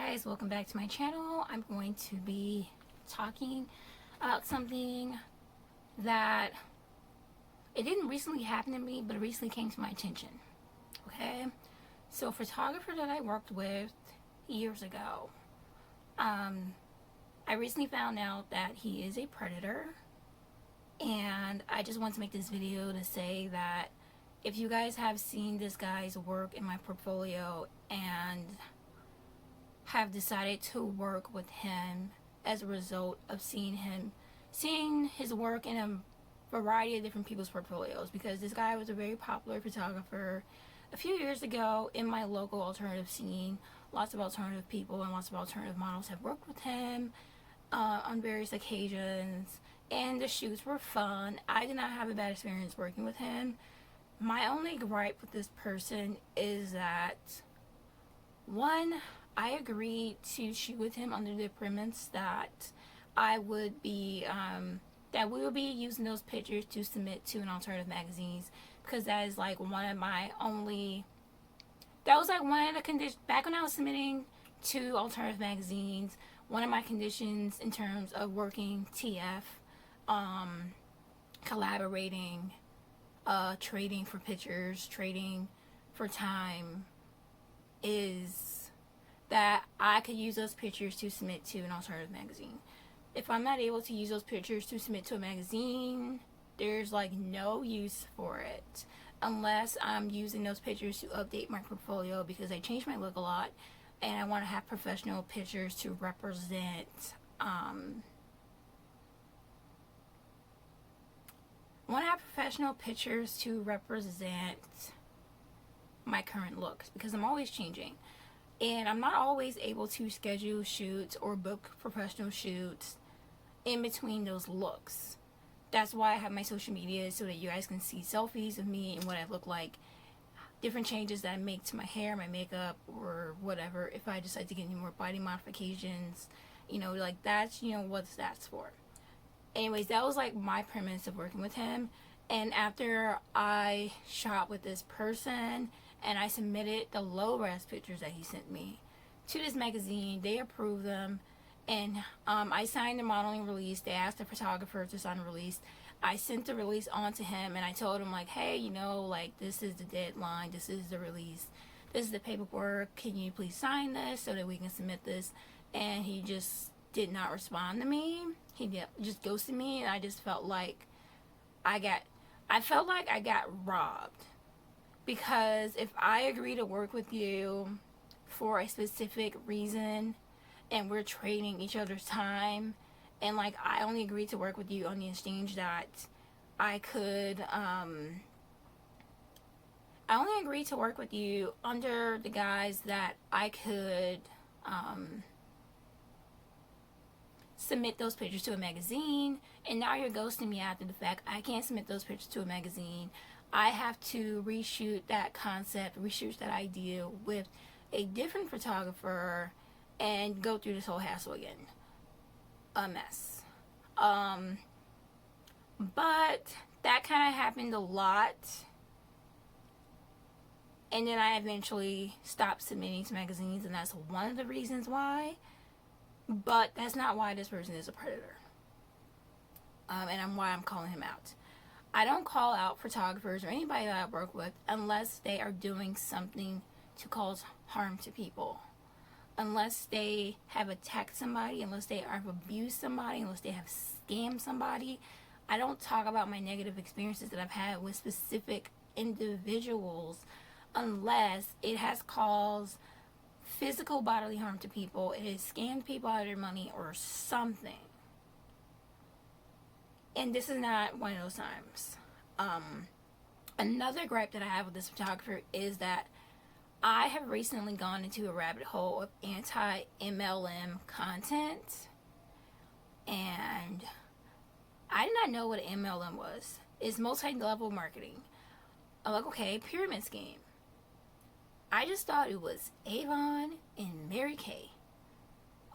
guys, welcome back to my channel. I'm going to be talking about something that it didn't recently happen to me, but it recently came to my attention. Okay, so a photographer that I worked with years ago, I recently found out that he is a predator, and I just want to make this video to say that if you guys have seen this guy's work in my portfolio and have decided to work with him as a result of seeing his work in a variety of different people's portfolios, because this guy was a very popular photographer a few years ago in my local alternative scene. Lots of alternative people and lots of alternative models have worked with him on various occasions, and the shoots were fun. I did not have a bad experience working with him. My only gripe with this person is that, one, I agreed to shoot with him under the premise that I would be, that we would be using those pictures to submit to an alternative magazines, because that is like one of my only, that was like one of the conditions, back when I was submitting to alternative magazines, one of my conditions in terms of working TF, collaborating, trading for pictures, trading for time, is that I could use those pictures to submit to an alternative magazine. If I'm not able to use those pictures to submit to a magazine, there's like no use for it unless I'm using those pictures to update my portfolio, because I change my look a lot and I want to have professional pictures to represent my current looks, because I'm always changing and I'm not always able to schedule shoots or book professional shoots in between those looks. That's why I have my social media, so that you guys can see selfies of me and what I look like, different changes that I make to my hair, my makeup, or whatever. If I decide to get any more body modifications, you know, like that's, you know, what that's for. Anyways, that was like my premise of working with him. And after I shot with this person and I submitted the low-res pictures that he sent me to this magazine, they approved them, and I signed the modeling release. They asked the photographer to sign a release. I sent the release on to him, and I told him, like, hey, you know, like, this is the deadline, this is the release, this is the paperwork, can you please sign this so that we can submit this? And he just did not respond to me. He just ghosted me, and I just felt like I got robbed. Because if I agree to work with you for a specific reason and we're trading each other's time, and like I only agreed to work with you on the exchange that I only agreed to work with you under the guise that I could submit those pictures to a magazine, and now you're ghosting me after the fact. I can't submit those pictures to a magazine. I have to reshoot that concept, reshoot that idea with a different photographer and go through this whole hassle again. A mess. But that kind of happened a lot, and then I eventually stopped submitting to magazines, and that's one of the reasons why. But that's not why this person is a predator, and why I'm calling him out. I don't call out photographers or anybody that I work with unless they are doing something to cause harm to people, unless they have attacked somebody, unless they have abused somebody, unless they have scammed somebody. I don't talk about my negative experiences that I've had with specific individuals unless it has caused physical bodily harm to people, it has scammed people out of their money or something. And this is not one of those times. Another gripe that I have with this photographer is that I have recently gone into a rabbit hole of anti-MLM content, and I did not know what an MLM was. It's multi-level marketing. I'm like, okay, pyramid scheme. I just thought it was Avon and Mary Kay.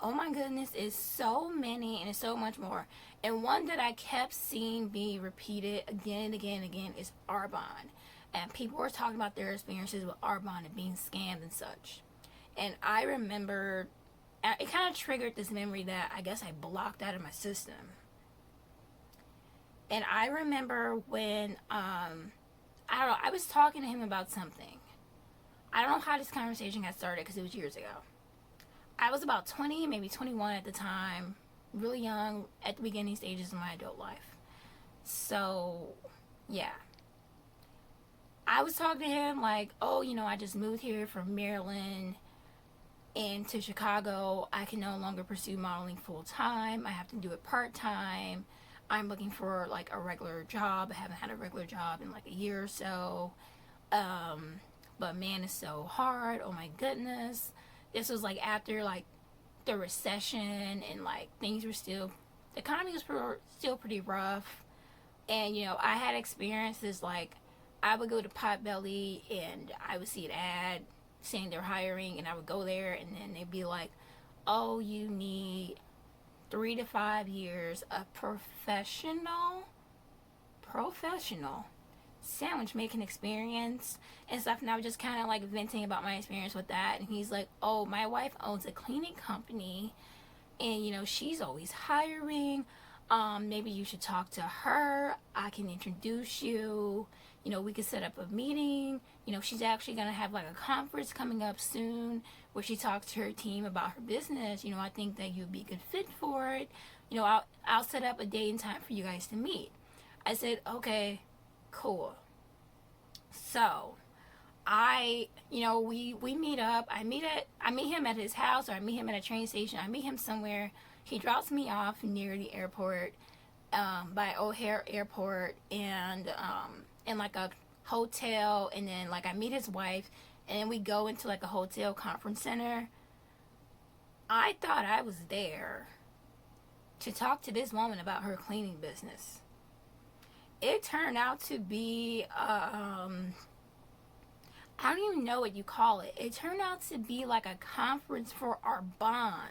Oh my goodness, it's so many and it's so much more. And one that I kept seeing be repeated again and again and again is Arbonne. And people were talking about their experiences with Arbonne and being scammed and such. And I remember it kind of triggered this memory that I guess I blocked out of my system. And I remember when, I don't know, I was talking to him about something. I don't know how this conversation got started because it was years ago. I was about 20, maybe 21 at the time, really young at the beginning stages of my adult life. So, yeah. I was talking to him like, oh, you know, I just moved here from Maryland into Chicago. I can no longer pursue modeling full time. I have to do it part time. I'm looking for like a regular job. I haven't had a regular job in like a year or so. But man, it's so hard. Oh my goodness. This was like after like the recession, and like things were still, the economy was still pretty rough. And you know, I had experiences like I would go to Potbelly and I would see an ad saying they're hiring, and I would go there, and then they'd be like, oh, you need 3 to 5 years of professional sandwich making experience and stuff. And I was just kind of like venting about my experience with that. And he's like, oh, my wife owns a cleaning company, and you know, she's always hiring. Maybe you should talk to her. I can introduce you. You know, we could set up a meeting. You know, she's actually going to have like a conference coming up soon where she talks to her team about her business. You know, I think that you'd be a good fit for it. You know, I'll set up a day and time for you guys to meet. I said, okay, cool. So you know, we meet up. I meet him at his house, or I meet him at a train station. I meet him somewhere. He drops me off near the airport, by O'Hare Airport, and in like a hotel, and then like I meet his wife, and then we go into like a hotel conference center. I thought I was there to talk to this woman about her cleaning business. It turned out to be I don't even know what you call it. It turned out to be like a conference for our bond.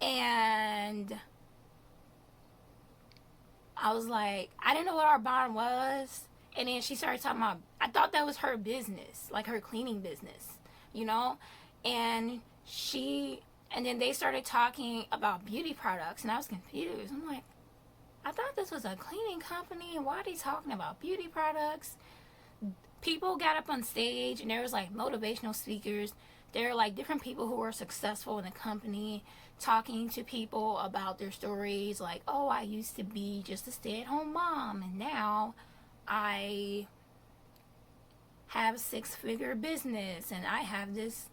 And I was like, I didn't know what our bond was. And then she started talking about, I thought that was her business, like her cleaning business, you know? And then they started talking about beauty products, and I was confused. I'm like, I thought this was a cleaning company, and why are they talking about beauty products? People got up on stage, and there was like motivational speakers. There are like different people who were successful in the company talking to people about their stories, like, oh, I used to be just a stay-at-home mom, and now I have a 6-figure business, and I have this,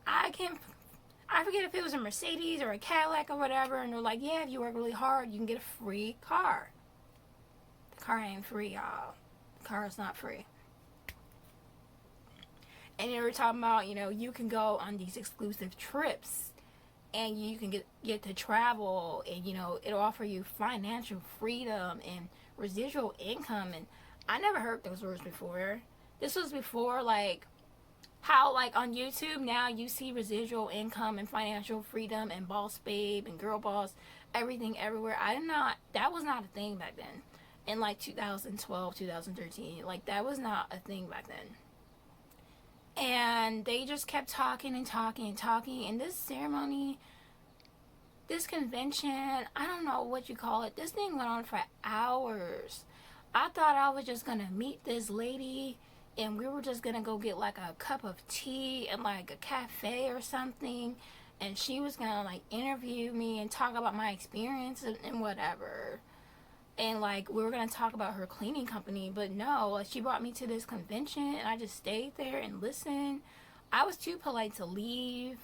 I forget if it was a Mercedes or a Cadillac or whatever, and they're like, yeah, if you work really hard, you can get a free car. The car ain't free, y'all. The car is not free. And they were talking about, you know, you can go on these exclusive trips, and you can get to travel, and you know, it'll offer you financial freedom and residual income. And I never heard those words before. This was before like how like on YouTube now you see residual income and financial freedom and boss babe and girl boss, everything everywhere. That was not a thing back then. In like 2012, 2013, like that was not a thing back then. And they just kept talking and talking and talking. And this ceremony, this convention, I don't know what you call it, this thing went on for hours. I thought I was just gonna meet this lady, and we were just gonna go get like a cup of tea and like a cafe or something, and she was gonna like interview me and talk about my experience and whatever. And like we were gonna talk about her cleaning company, but no, like she brought me to this convention, and I just stayed there and listened. I was too polite to leave.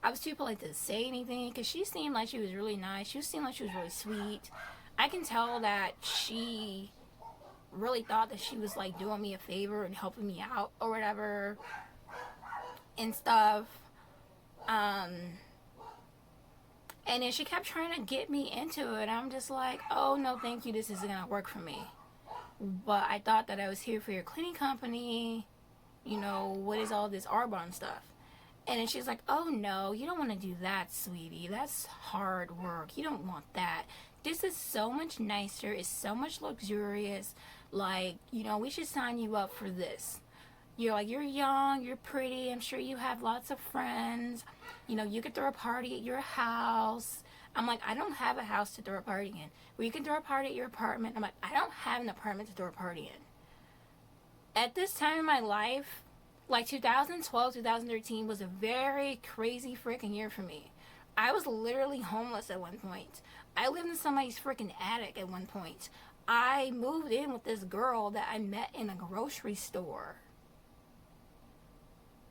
I was too polite to say anything, because she seemed like she was really nice. She seemed like she was really sweet. I can tell that she really thought that she was like doing me a favor and helping me out or whatever and stuff. And then she kept trying to get me into it. I'm just like, oh, no, thank you. This isn't going to work for me. But I thought that I was here for your cleaning company. You know, what is all this Arbonne stuff? And then she's like, oh, no, you don't want to do that, sweetie. That's hard work. You don't want that. This is so much nicer. It's so much luxurious. Like, you know, we should sign you up for this. you're like, you're young, you're pretty, I'm sure you have lots of friends, you know, you could throw a party at your house. I'm like, I don't have a house to throw a party in. Well, you can throw a party at your apartment. I'm like, I don't have an apartment to throw a party in. At this time in my life, like 2012, 2013 was a very crazy freaking year for me. I was literally homeless at one point. I lived in somebody's freaking attic at one point. I moved in with this girl that I met in a grocery store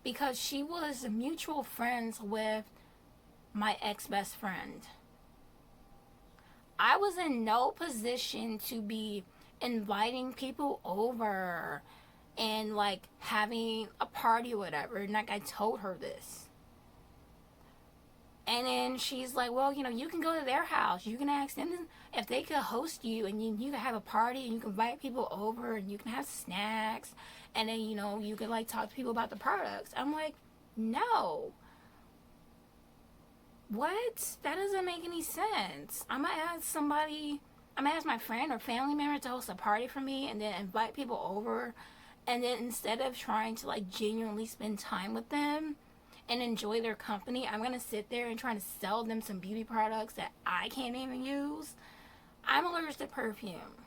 because she was mutual friends with my ex-best friend. I was in no position to be inviting people over and like having a party or whatever. And like I told her this. And then she's like, well, you know, you can go to their house. You can ask them if they could host you, and you can have a party, and you can invite people over, and you can have snacks. And then, you know, you can like talk to people about the products. I'm like, no. What? That doesn't make any sense. I'm going to ask my friend or family member to host a party for me and then invite people over. And then instead of trying to like genuinely spend time with them and enjoy their company, I'm going to sit there and try to sell them some beauty products that I can't even use. I'm allergic to perfume.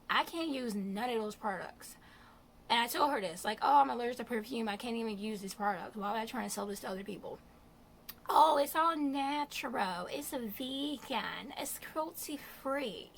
I can't use none of those products. And I told her this, like, oh, I'm allergic to perfume. I can't even use this product. Why would I try to sell this to other people? Oh, it's all natural. It's a vegan. It's cruelty free.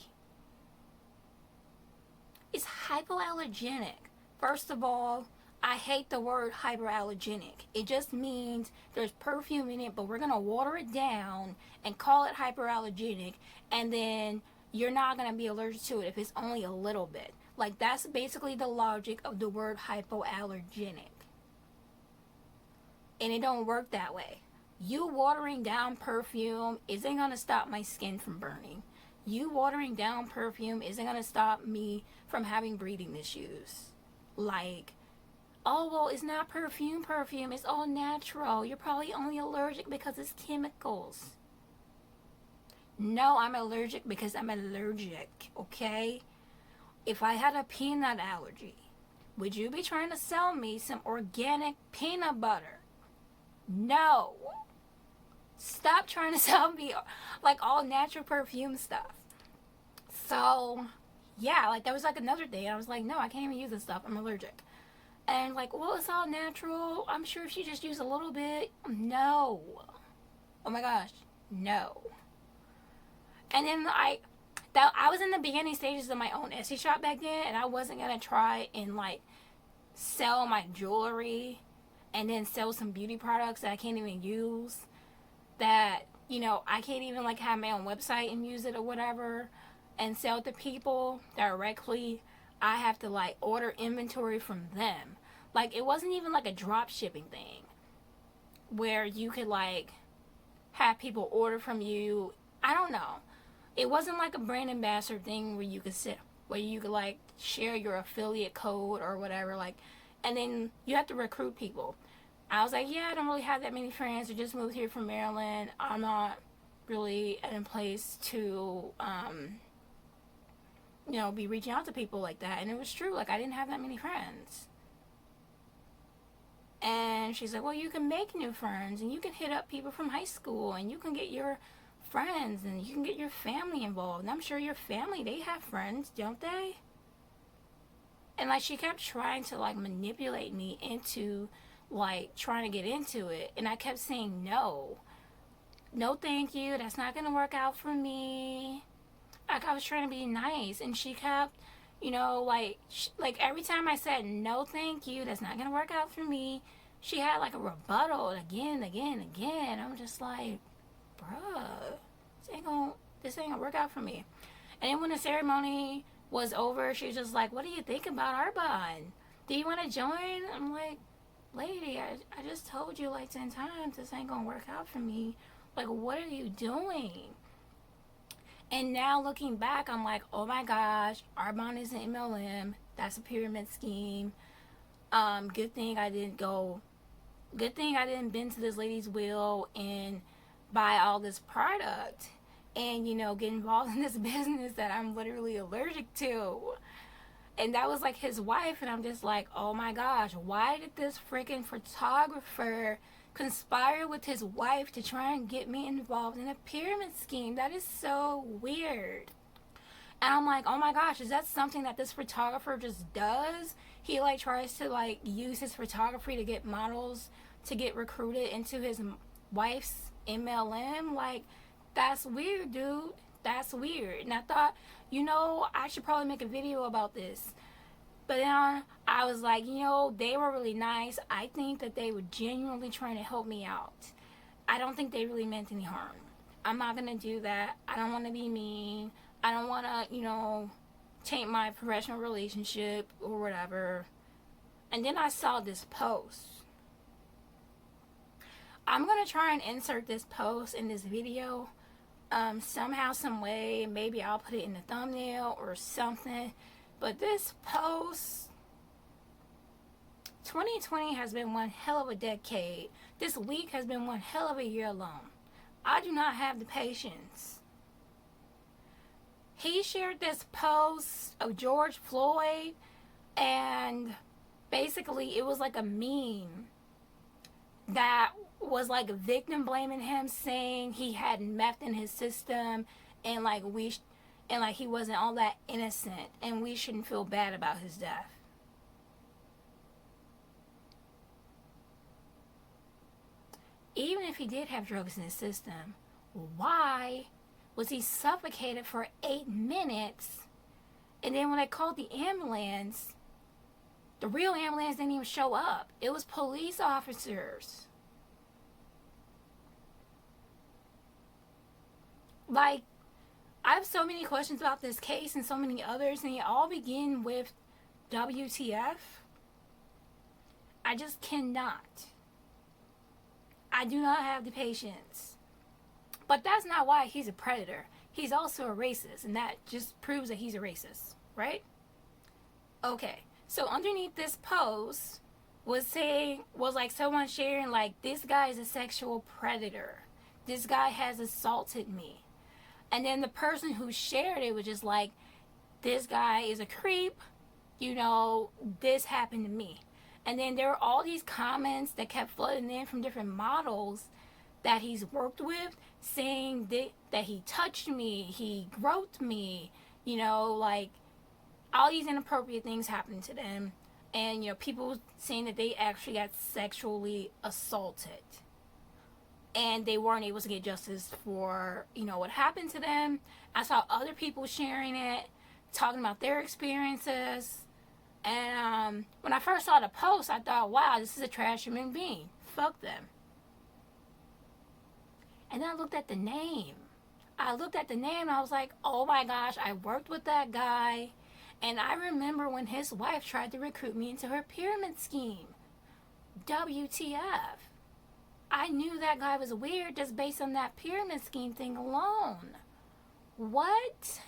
It's hypoallergenic. First of all, I hate the word hyperallergenic. It just means there's perfume in it, but we're going to water it down and call it hyperallergenic, and then you're not going to be allergic to it if it's only a little bit. Like, that's basically the logic of the word hypoallergenic. And it don't work that way. You watering down perfume isn't going to stop my skin from burning. You watering down perfume isn't going to stop me from having breathing issues. Like, oh, well, it's not perfume, it's all natural. You're probably only allergic because it's chemicals. No, I'm allergic because I'm allergic, okay? If I had a peanut allergy, would you be trying to sell me some organic peanut butter? No. Stop trying to sell me like all natural perfume stuff. So, yeah, like there was like another day and I was like, no, I can't even use this stuff. I'm allergic. And like, well, it's all natural. I'm sure if you just use a little bit. No. Oh my gosh. No. And then I was in the beginning stages of my own Etsy shop back then, and I wasn't going to try and like sell my jewelry and then sell some beauty products that I can't even use, that, you know, I can't even like have my own website and use it or whatever and sell to people directly. I have to like order inventory from them. Like, it wasn't even like a drop shipping thing where you could like have people order from you. I don't know. It wasn't like a brand ambassador thing where you could like share your affiliate code or whatever, like, and then you have to recruit people. I was like, yeah, I don't really have that many friends. I just moved here from Maryland. I'm not really in a place to you know, be reaching out to people like that. And it was true. Like, I didn't have that many friends. And she's like, well, you can make new friends, and you can hit up people from high school, and you can get your friends, and you can get your family involved. And I'm sure your family, they have friends, don't they? And like, she kept trying to like manipulate me into like trying to get into it. And I kept saying no. No, thank you. That's not going to work out for me. Like, I was trying to be nice, and she kept, you know, like every time I said no, thank you, that's not gonna work out for me, she had like a rebuttal again. I'm just like, bruh, this ain't gonna work out for me. And then when the ceremony was over, she was just like, what do you think about our bond? Do you want to join? I'm like, lady, I just told you like 10 times this ain't gonna work out for me. Like, what are you doing? And now looking back, I'm like, oh my gosh, Arbonne is an MLM. That's a pyramid scheme. Good thing I didn't bend to this lady's will and buy all this product and, you know, get involved in this business that I'm literally allergic to. And that was like his wife, and I'm just like, oh my gosh, why did this freaking photographer conspire with his wife to try and get me involved in a pyramid scheme? That is so weird. And I'm like, oh my gosh, is that something that this photographer just does? He like tries to like use his photography to get models to get recruited into his wife's MLM. Like, that's weird, dude. That's weird. And I thought, I should probably make a video about this. But then I was like, they were really nice. I think that they were genuinely trying to help me out. I don't think they really meant any harm. I'm not going to do that. I don't want to be mean. I don't want to, taint my professional relationship or whatever. And then I saw this post. I'm going to try and insert this post in this video. Somehow, some way. Maybe I'll put it in the thumbnail or something. But this post, 2020 has been one hell of a decade. This week has been one hell of a year long. I do not have the patience. He shared this post of George Floyd, and basically it was like a meme that was like a victim blaming him, saying he had meth in his system, and like he wasn't all that innocent, and we shouldn't feel bad about his death. Even if he did have drugs in his system, why was he suffocated for 8 minutes? And then when they called the ambulance, the real ambulance didn't even show up. It was police officers. Like, I have so many questions about this case and so many others, and they all begin with WTF. I just cannot. I do not have the patience. But that's not why he's a predator. He's also a racist, and that just proves that he's a racist, right? Okay, so underneath this post was like someone sharing like, this guy is a sexual predator. This guy has assaulted me. And then the person who shared it was just like, this guy is a creep. This happened to me. And then there were all these comments that kept flooding in from different models that he's worked with, saying that he touched me, he groped me, like all these inappropriate things happened to them. And, people saying that they actually got sexually assaulted. And they weren't able to get justice for, what happened to them. I saw other people sharing it, talking about their experiences. And when I first saw the post, I thought, wow, this is a trash human being. Fuck them. And then I looked at the name. And I was like, oh my gosh, I worked with that guy. And I remember when his wife tried to recruit me into her pyramid scheme. WTF. I knew that guy was weird just based on that pyramid scheme thing alone. What?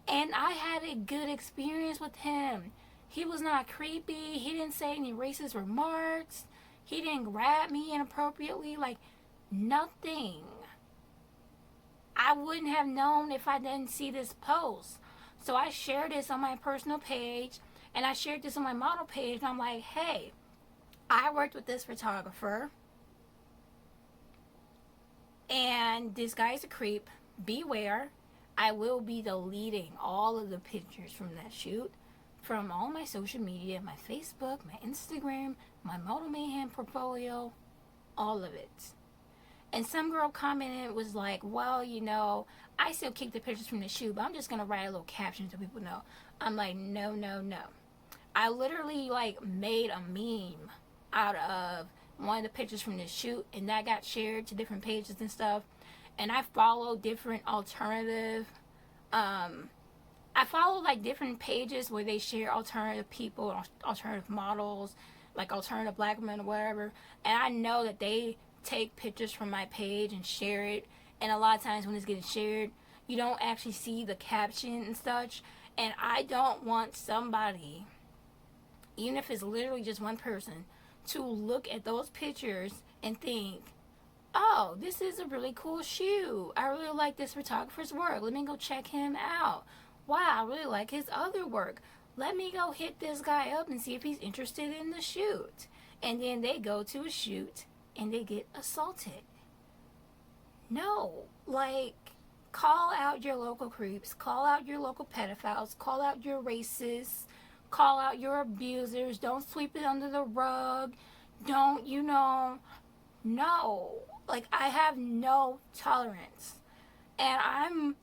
And I had a good experience with him. He was not creepy. He didn't say any racist remarks. He didn't grab me inappropriately. Like, nothing. I wouldn't have known if I didn't see this post. So I shared this on my personal page, and I shared this on my model page, and I'm like, hey, I worked with this photographer, and this guy's a creep. Beware. I will be deleting all of the pictures from that shoot from all my social media, my Facebook, my Instagram, my Model Mayhem portfolio, all of it. And some girl commented, was like, well, I still keep the pictures from the shoot, but I'm just going to write a little caption so people know. I'm like, no. I literally, made a meme out of one of the pictures from the shoot, and that got shared to different pages and stuff. And I follow different alternative, I follow, different pages where they share alternative people, alternative models, alternative black women or whatever. And I know that they take pictures from my page and share it, and a lot of times when it's getting shared, you don't actually see the caption and such. And I don't want somebody, even if it's literally just one person, to look at those pictures and think, oh, this is a really cool shoe. I really like this photographer's work. Let me go check him out. Wow, I really like his other work. let me go hit this guy up and see if he's interested in the shoot. And then they go to a shoot and they get assaulted. No, like, call out your local creeps, call out your local pedophiles, call out your racists, call out your abusers. Don't sweep it under the rug. Don't, no. Like, I have no tolerance. And I'm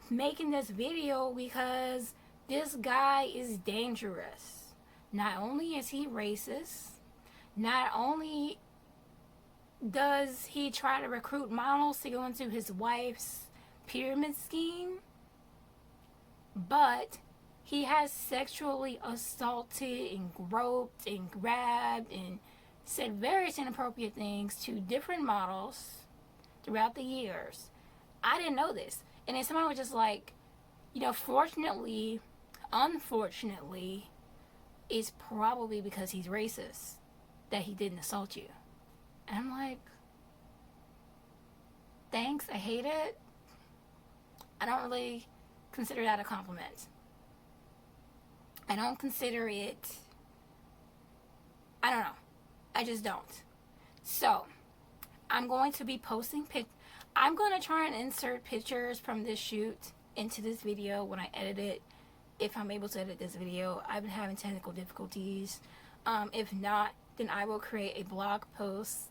making this video because this guy is dangerous. Not only is he racist, not only does he try to recruit models to go into his wife's pyramid scheme, but he has sexually assaulted and groped and grabbed and said various inappropriate things to different models throughout the years. I didn't know this. And then someone was just like, fortunately, unfortunately, it's probably because he's racist that he didn't assault you. And I'm like, thanks, I hate it. I don't really consider that a compliment. I don't consider it, I don't know. I just don't. So, I'm going to be posting I'm going to try and insert pictures from this shoot into this video when I edit it. If I'm able to edit this video. I've been having technical difficulties. If not, then I will create a blog post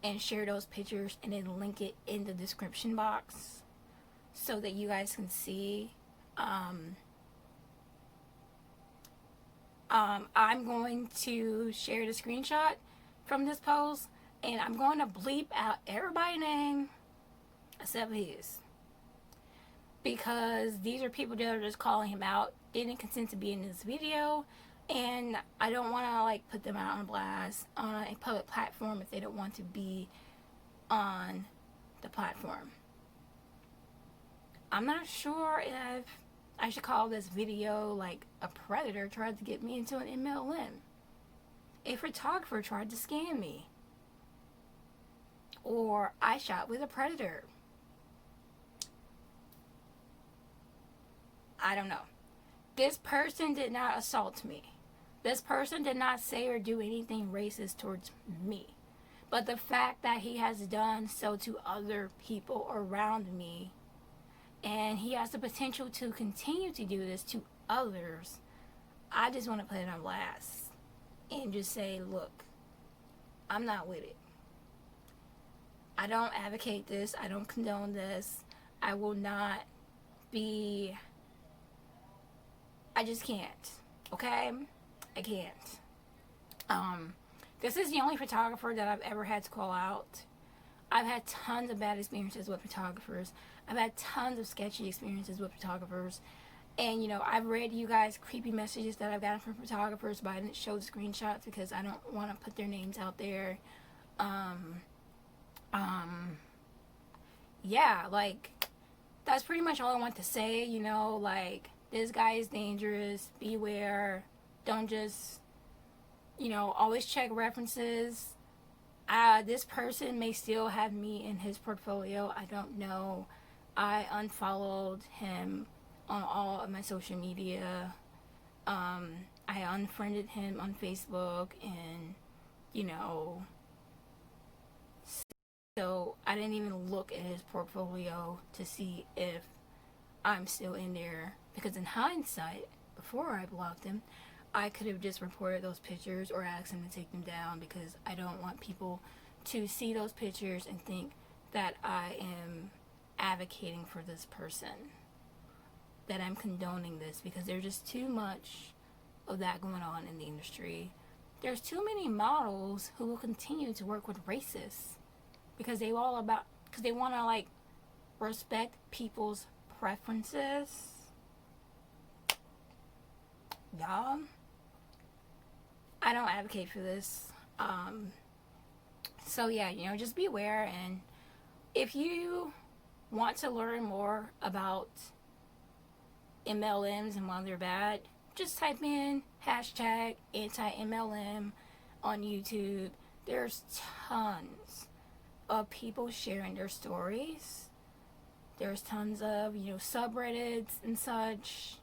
and share those pictures and then link it in the description box so that you guys can see. I'm going to share the screenshot from this post, and I'm going to bleep out everybody's name except his, because these are people that are just calling him out, didn't consent to be in this video, and I don't want to like put them out on blast on a public platform if they don't want to be on the platform. I'm not sure if I should call this video like a predator tried to get me into an MLM, a photographer tried to scam me, or I shot with a predator. I don't know. This person did not assault me. This person did not say or do anything racist towards me. But the fact that he has done so to other people around me, and he has the potential to continue to do this to others, I just want to put it on blast and just say, look, I'm not with it. I don't advocate this. I don't condone this. I will not be... I just can't. Okay? I can't. This is the only photographer that I've ever had to call out. I've had tons of bad experiences with photographers. I've had tons of sketchy experiences with photographers. And, I've read you guys creepy messages that I've gotten from photographers, but I didn't show the screenshots because I don't want to put their names out there. Yeah, like, that's pretty much all I want to say, like, this guy is dangerous, beware, don't just, always check references. This person may still have me in his portfolio, I don't know. I unfollowed him on all of my social media. I unfriended him on Facebook, and, so I didn't even look at his portfolio to see if I'm still in there, because in hindsight, before I blocked him, I could have just reported those pictures or asked him to take them down, because I don't want people to see those pictures and think that I am advocating for this person, that I'm condoning this, because there's just too much of that going on in the industry. There's too many models who will continue to work with racists because they want to like respect people's preferences. Y'all, I don't advocate for this. So yeah, just be aware, and if you want to learn more about MLMs and why they're bad, just type in hashtag anti-MLM on YouTube. There's tons of people sharing their stories. There's tons of, subreddits and such.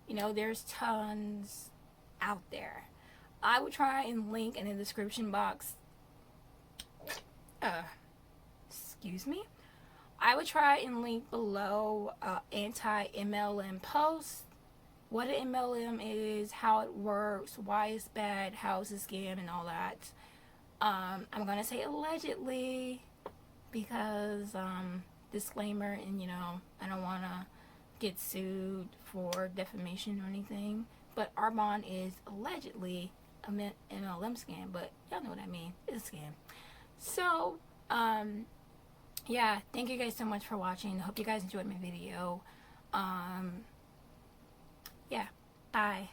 You know, there's tons out there. I would try and link in the description box. Excuse me. I would try and link below anti-MLM posts. What an MLM is, how it works, why it's bad, how it's a scam, and all that. I'm gonna say allegedly because disclaimer, and you know, I don't wanna get sued for defamation or anything, but Arbonne is allegedly a MLM scam, but y'all know what I mean. It's a scam. So yeah, thank you guys so much for watching. Hope you guys enjoyed my video. Yeah, bye.